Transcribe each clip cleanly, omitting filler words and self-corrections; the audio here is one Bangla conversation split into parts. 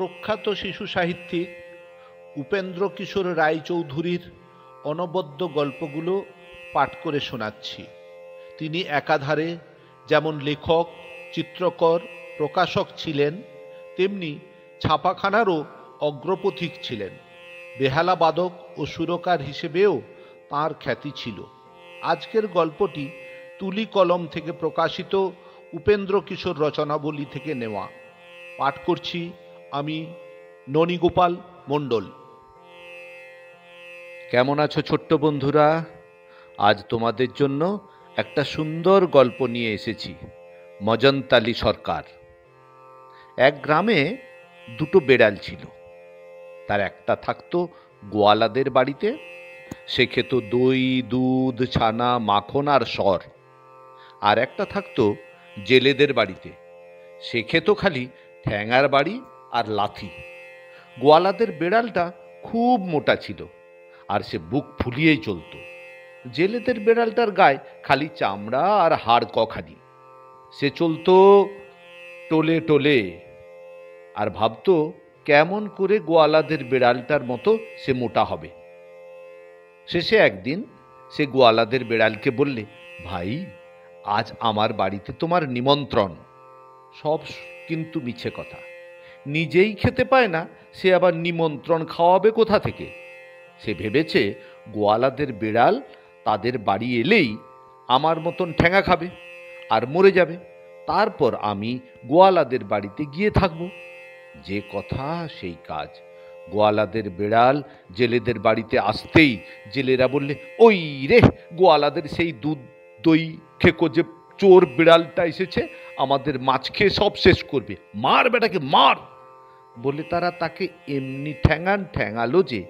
প্রখ্যাত শিশু সাহিত্যিক উপেন্দ্র কিশোর রায়চৌধুরীর অনবদ্য গল্পগুলো পাঠ করে শোনাচ্ছি। তিনি একাধারে যেমন লেখক, চিত্রকর, প্রকাশক ছিলেন, তেমনি ছাপাখানারও অগ্রপথিক ছিলেন। বেহালা বাদক ও সুরকার হিসেবেও তাঁর খ্যাতি ছিল। আজকের গল্পটি তুলি কলম থেকে প্রকাশিত উপেন্দ্র কিশোর রচনাবলী থেকে নেওয়া। পাঠ করছি আমি ননীগোপাল মণ্ডল। কেমন আছো ছোট্ট বন্ধুরা? আজ তোমাদের জন্য একটা সুন্দর গল্প নিয়ে এসেছি। মজনতালি সরকার। এক গ্রামে দুটো বেড়াল ছিল। তার একটা থাকতো গোয়ালাদের বাড়িতে, সে খেত দই, দুধ, ছানা, মাখন আর সর। আর একটা থাকতো জেলেদের বাড়িতে, সে খেত খালি ঠ্যাঙার বাড়ি আর লাথি। গোয়ালাদের বেড়ালটা খুব মোটা ছিল, আর সে বুক ফুলিয়েই চলত। জেলেদের বেড়ালটার গায়ে খালি চামড়া আর হাড় কখানি। সে চলত টোলে টোলে, আর ভাবতো কেমন করে গোয়ালাদের বেড়ালটার মতো সে মোটা হবে। শেষে একদিন সে গোয়ালাদের বেড়ালকে বললে, ভাই, আজ আমার বাড়িতে তোমার নিমন্ত্রণ। সব কিন্তু মিছে কথা। নিজেই খেতে পায় না, সে আবার নিমন্ত্রণ খাওয়াবে কোথা থেকে? সে ভেবেছে গোয়ালাদের বেড়াল তাদের বাড়ি এলেই আমার মতন ঠ্যাঙা খাবে আর মরে যাবে, তারপর আমি গোয়ালাদের বাড়িতে গিয়ে থাকব। যে কথা সেই কাজ। গোয়ালাদের বেড়াল জেলেদের বাড়িতে আসতেই জেলেরা বললে, ওই রে, গোয়ালাদের সেই দুধ দই খেকো যে চোর বিড়ালটা এসেছে, আমাদের মাছ খেয়ে সব শেষ করবে, মার বেটাকে মার। বলে তারা তাকে এমনি ঠ্যাঙালো যে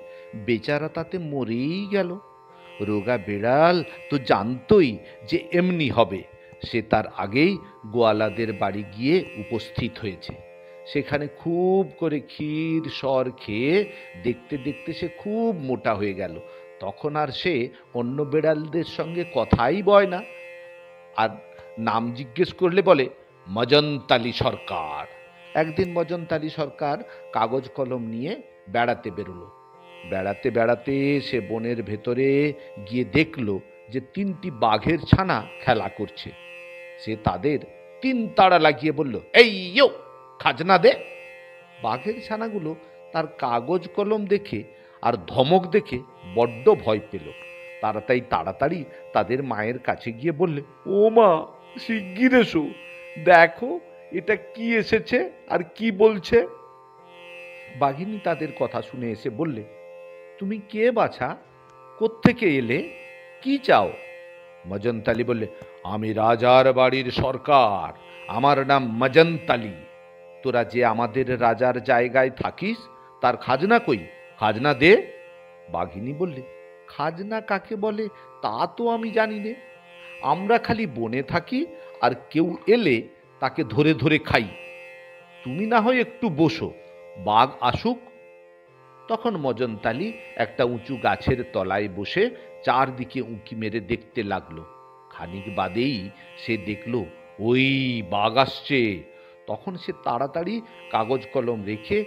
বেচারা তাতে মরেই গেল। রোগা বেড়াল তো জানতই যে এমনি হবে। সে তার আগেই গোয়ালাদের বাড়ি গিয়ে উপস্থিত হয়েছে। সেখানে খুব করে ক্ষীর সর খেয়ে দেখতে দেখতে সে খুব মোটা হয়ে গেল। তখন আর সে অন্য বেড়ালদের সঙ্গে কথাই বয় না, আর নাম জিজ্ঞেস করলে বলে মজনতালি সরকার। একদিন মজনতালি সরকার কাগজ কলম নিয়ে বেড়াতে বেরোলো। বেড়াতে বেড়াতে সে বনের ভেতরে গিয়ে দেখলো যে তিনটি বাঘের ছানা খেলা করছে। সে তাদের তিন তাড়া লাগিয়ে বলল, এই ইয়ো, খাজনা দে। বাঘের ছানাগুলো তার কাগজ কলম দেখে আর ধমক দেখে বড্ড ভয় পেল। তাড়াতাড়ি তাদের মায়ের কাছে গিয়ে বললে, ও মা, শিগগির এসো, দেখো এটা কি এসেছে আর কি বলছে। বাঘিনী তাদের কথা শুনে এসে বললে, তুমি কে বাছা? কোত্থেকে এলে? কি চাও? মজনতালি বললে, আমি রাজার বাড়ির সরকার, আমার নাম মজনতালি। তোরা যে আমাদের রাজার জায়গায় থাকিস, তার খাজনা কই? খাজনা দে। বাঘিনী বললে, খাজনা কাকে বলে তা তো আমি জানি নে। আমরা খালি বনে থাকি, আর কেউ এলে তাকে ধরে ধরে খাই। তুমি না হয় একটু বসো, বাঘ আসুক। তখন মজনতালি একটা উঁচু গাছের তলায় বসে চারদিকে উঁকি মেরে দেখতে লাগলো। খানিক বাদেই সে দেখল ওই বাঘ আসছে। তখন সে তাড়াতাড়ি কাগজ কলম রেখে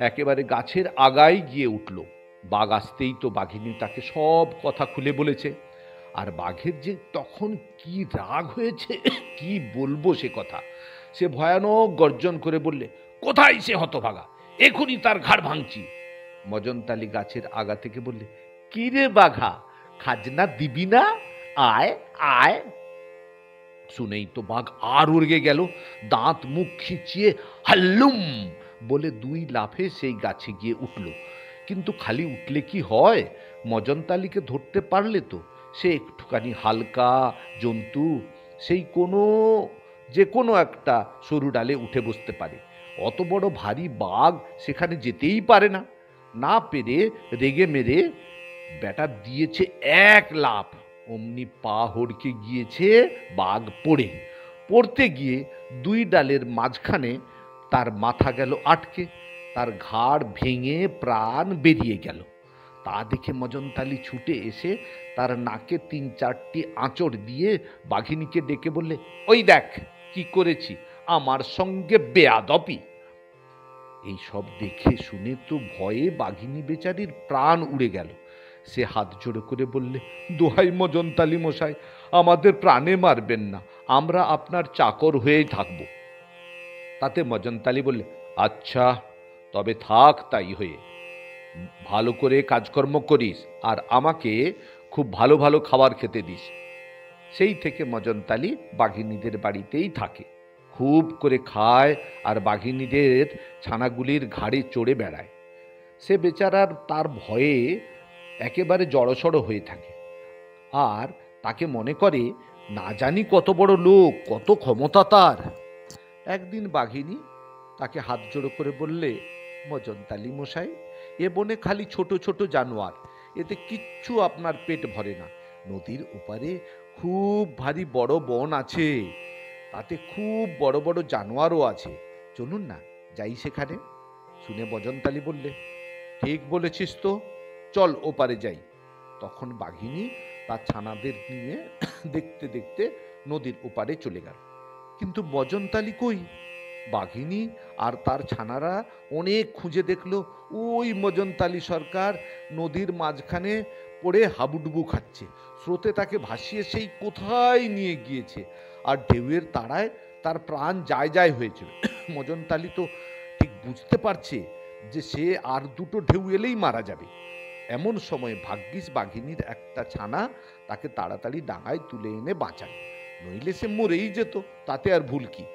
একেবারে গাছের আগায় গিয়ে উঠল। বাঘ আসতেই তো বাঘিনী তাকে সব কথা খুলে বলেছে। আর বাঘের যে তখন কি রাগ হয়েছে, কি বলবো সে কথা। সে ভয়ানক গর্জন করে বললে, কোথায় সে হতভাগা? এখনই তার ঘাড় ভাঙছি। মজনতালি গাছের আগা থেকে বললে, কি রে বাঘা, খাজনা দিবি না? আয় আয়। শুনেই তো বাঘ আর উড়ে গেল। দাঁত মুখ খিচিয়ে হাল্লুম বলে দুই লাফে সেই গাছে গিয়ে উঠল। কিন্তু খালি উঠলে কি হয়? মজনতালিকে ধরতে পারলে তো সে একটুখানি হালকা জন্তু, সেই যে কোনো একটা সরু ডালে উঠে বসতে পারে। অত বড় ভারী বাঘ সেখানে যেতেই পারে না। না পেরে রেগে মেরে বেটা দিয়েছে এক লাফ, অমনি পা হড়কে গিয়েছে বাঘ পড়তে গিয়ে দুই ডালের মাঝখানে তার মাথা গেল আটকে, তার ঘাড় ভেঙে প্রাণ বেরিয়ে গেল। তা দেখে মজনতালি ছুটে এসে তার নাকে 3-4টি আঁচড় দিয়ে বাঘিনীকে ডেকে বললে, ওই দেখ কি করেছি, আমার সঙ্গে বেয়াদপি। এই সব দেখে শুনে তো ভয়ে বাঘিনী বেচারির প্রাণ উড়ে গেল। সে হাত জোড়ো করে বললে, দোহাই মজনতালি মশাই, আমাদের প্রাণে মারবেন না, আমরা আপনার চাকর হয়েই থাকব। তাতে মজনতালি বললে, আচ্ছা তবে থাক তাই হয়ে, ভালো করে কাজকর্ম করিস আর আমাকে খুব ভালো ভালো খাবার খেতে দিস। সেই থেকে মজনতালি বাঘিনীদের বাড়িতেই থাকে, খুব করে খায় আর বাঘিনীদের ছানাগুলির ঘাড়ে চড়ে বেড়ায়। সে বেচারার তার ভয়ে একেবারে জড়সড় হয়ে থাকে, আর তাকে মনে করে না জানি কত বড় লোক, কত ক্ষমতা তার। একদিন বাঘিনী তাকে হাত জোড়ো করে বললে, মজনতালি মশাই, এ বনে খালি ছোট ছোট জানোয়ার, এতে কিচ্ছু আপনার পেট ভরে না। নদীর ওপারে খুব ভারী বড় বন আছে, তাতে খুব বড় বড় জানোয়ারও আছে, চলুন না যাই সেখানে। শুনে মজনতালি বললে, ঠিক বলেছিস তো, চল ওপারে যাই। তখন বাঘিনী তার ছানাদের নিয়ে দেখতে দেখতে নদীর ওপারে চলে গেল। কিন্তু মজনতালি কই? বাঘিনী আর তার ছানারা অনেক খুঁজে দেখলো, ওই মজনতালি সরকার নদীর মাঝখানে পড়ে হাবুডুবু খাচ্ছে, স্রোতে তাকে ভাসিয়ে সেই কোথায় নিয়ে গিয়েছে, আর ঢেউয়ের তাড়ায় তার প্রাণ যায় যায় হয়েছে। মজনতালি তো ঠিক বুঝতে পারছে যে সে আর দুটো ঢেউ এলেই মারা যাবে। এমন সময় ভাগ্যিস বাঘিনীর একটা ছানা তাকে তাড়াতাড়ি ডাঙায় তুলে এনে বাঁচায়, নইলে সে মরেই যেত, তাতে আর ভুল কি।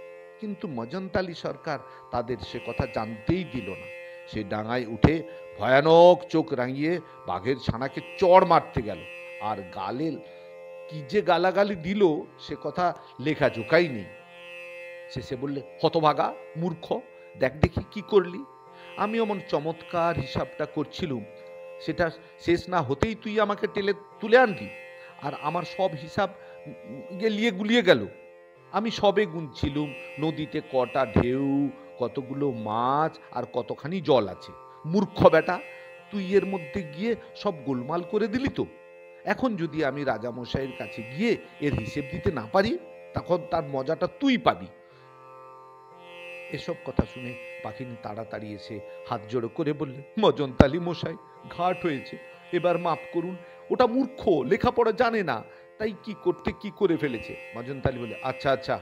কিন্তু মজনতালি সরকার তাদের সে কথা জানতেই দিল না। সে ডাঙায় উঠে ভয়ানক চোখ রাঙিয়ে বাঘের ছানাকে চড় মারতে গেল, আর গালে কি যে গালাগালি দিল সে কথা লেখা জোকাই নেই। শেষে বললে, হতভাগা মূর্খ, দেখ দেখি কি করলি। আমি অমন চমৎকার হিসাবটা করছিলুম, সেটা শেষ না হতেই তুই আমাকে টেলে তুলে আনলি, আর আমার সব হিসাব গেলিয়ে গুলিয়ে গেল। আমি সবে গুনছিলুম নদীতে কটা ঢেউ, কতগুলো মাছ আর কতখানি জল আছে। মূর্খ বেটা, তুই এর মধ্যে গিয়ে সব গোলমাল করে দিলি তো। এখন যদি আমি রাজামশাইয়ের কাছে গিয়ে এর হিসেব দিতে না পারি, তখন তার মজাটা তুই পাবি। এসব কথা শুনে পাখিনি তাড়াতাড়ি এসে হাত জোড়ো করে বললে, মজনতালি মশাই, ঘাট হয়েছে, এবার মাফ করুন, ওটা মূর্খ, লেখাপড়া জানে না, তাই কি করতে কি করে ফেলেছে। মজনতালি বলে, আচ্ছা আচ্ছা,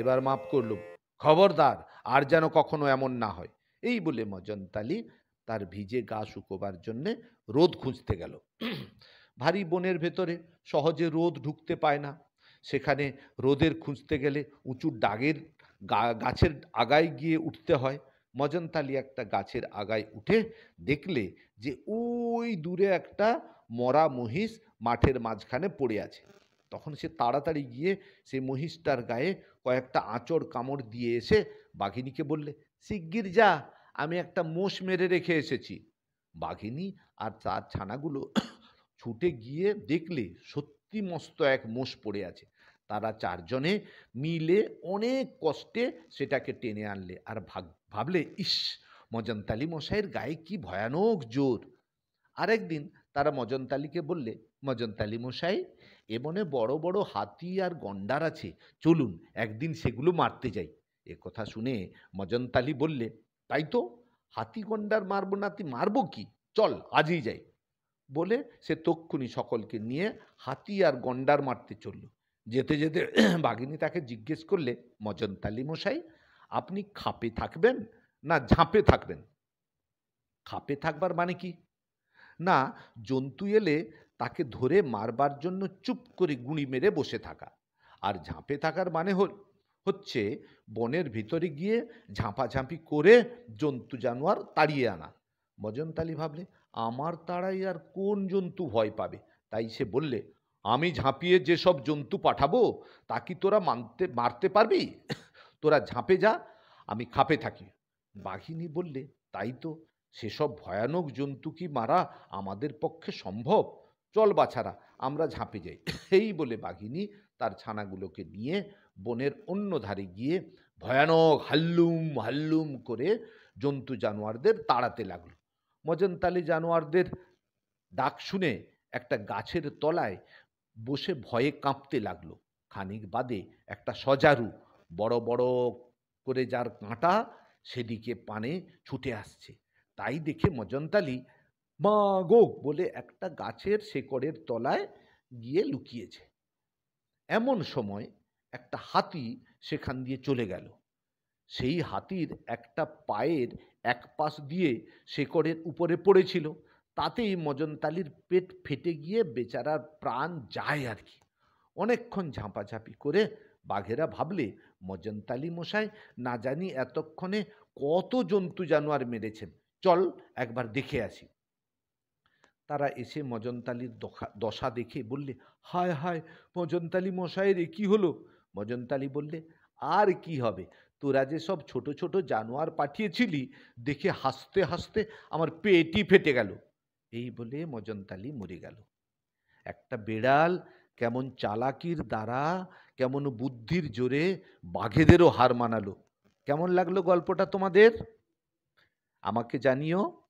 এবার মাফ করলুম, খবরদার আর যেন কখনো এমন না হয়। এই বলে মজনতালি তার ভিজে গা শুকোবার জন্যে রোদ খুঁজতে গেল। ভারী বনের ভেতরে সহজে রোদ ঢুকতে পায় না, সেখানে রোদের খুঁজতে গেলে উঁচু ডাগের গাছের আগায় গিয়ে উঠতে হয়। মজনতালি একটা গাছের আগায় উঠে দেখলে যে ওই দূরে একটা মরা মহিষ মাঠের মাঝখানে পড়ে আছে। তখন সে তাড়াতাড়ি গিয়ে সেই মহিষটার গায়ে কয়েকটা আঁচড় কামড় দিয়ে এসে বাঘিনীকে বললে, শিগগির যা, আমি একটা মোষ মেরে রেখে এসেছি। বাঘিনী আর তার ছানাগুলো ছুটে গিয়ে দেখলে সত্যি মস্ত এক মোষ পড়ে আছে। তারা চারজনে মিলে অনেক কষ্টে সেটাকে টেনে আনলে, আর ভাবলে, ইস, মজনতালি মশাইয়ের গায়ে কি ভয়ানক জোর। আরেকদিন তারা মজনতালিকে বললে, মজনতালি মশাই, এ বনে বড় বড় হাতি আর গন্ডার আছে, চলুন একদিন সেগুলো মারতে যাই। এ কথা শুনে মজনতালি বললে, তাই তো, হাতি গন্ডার মারবো না, তুই মারবো কি, চল আজই যাই। বলে সে তক্ষুনি সকলকে নিয়ে হাতি আর গন্ডার মারতে চলল। যেতে যেতে বাঘিনী তাকে জিজ্ঞেস করলে, মজনতালি মশাই, আপনি খাপে থাকবেন না ঝাঁপে থাকবেন? খাপে থাকবার মানে কি? না, জন্তু এলে তাকে ধরে মারবার জন্য চুপ করে গুঁড়ি মেরে বসে থাকা। আর ঝাঁপে থাকার মানে হচ্ছে বনের ভিতরে গিয়ে ঝাঁপাঝাঁপি করে জন্তু জানোয়ার তাড়িয়ে আনা। মজনতালি ভাবলে, আমার তাড়াই আর কোন জন্তু ভয় পাবে। তাই সে বললে, আমি ঝাঁপিয়ে যেসব জন্তু পাঠাবো তা কি তোরা মারতে পারবি? তোরা ঝাঁপে যা, আমি খাপে থাকি। বাঘিনী বললে, তাই তো, সেসব ভয়ানক জন্তু কি মারা আমাদের পক্ষে সম্ভব? চল বাছারা, আমরা ঝাঁপে যাই। এই বলে বাঘিনী তার ছানাগুলোকে নিয়ে বনের অন্য ধারে গিয়ে ভয়ানক হাল্লুম হাল্লুম করে জন্তু জানোয়ারদের তাড়াতে লাগলো। মজনতালি জানোয়ারদের ডাক শুনে একটা গাছের তলায় বসে ভয়ে কাঁপতে লাগলো। খানিক বাদে একটা সজারু, বড় বড় করে যার কাঁটা, সেদিকে পানে ছুটে আসছে। তাই দেখে মজনতালি মা গো বলে একটা গাছের শেকড়ের তলায় গিয়ে লুকিয়েছে। এমন সময় একটা হাতি সেখান দিয়ে চলে গেল। সেই হাতির একটা পায়ের এক পাশ দিয়ে শেকড়ের উপরে পড়েছিল। তাতেই মজনতালির পেট ফেটে গিয়ে বেচারার প্রাণ যায় আর কি। অনেকক্ষণ ঝাঁপাঝাঁপি করে বাঘেরা ভাবলে মজনতালি মশাই না জানি এতক্ষণে কত জন্তু জানোয়ার মেরেছেন, চল একবার দেখে আসি। তারা এসে মজনতালির দশা দেখে বললে, হায় হায় মজনতালি মশাইয়ের এ কি হলো? মজনতালি বললে, আর কি হবে, তোরা যে সব ছোট ছোট জানোয়ার পাঠিয়েছিলি দেখে হাসতে হাসতে আমার পেটই ফেটে গেল। এই বলে মজনতালি মরে গেল। একটা বেড়াল কেমন চালাকির দ্বারা, কেমন বুদ্ধির জোরে বাঘেদেরও হার মানালো। কেমন লাগলো গল্পটা তোমাদের? আমাকে জানিও।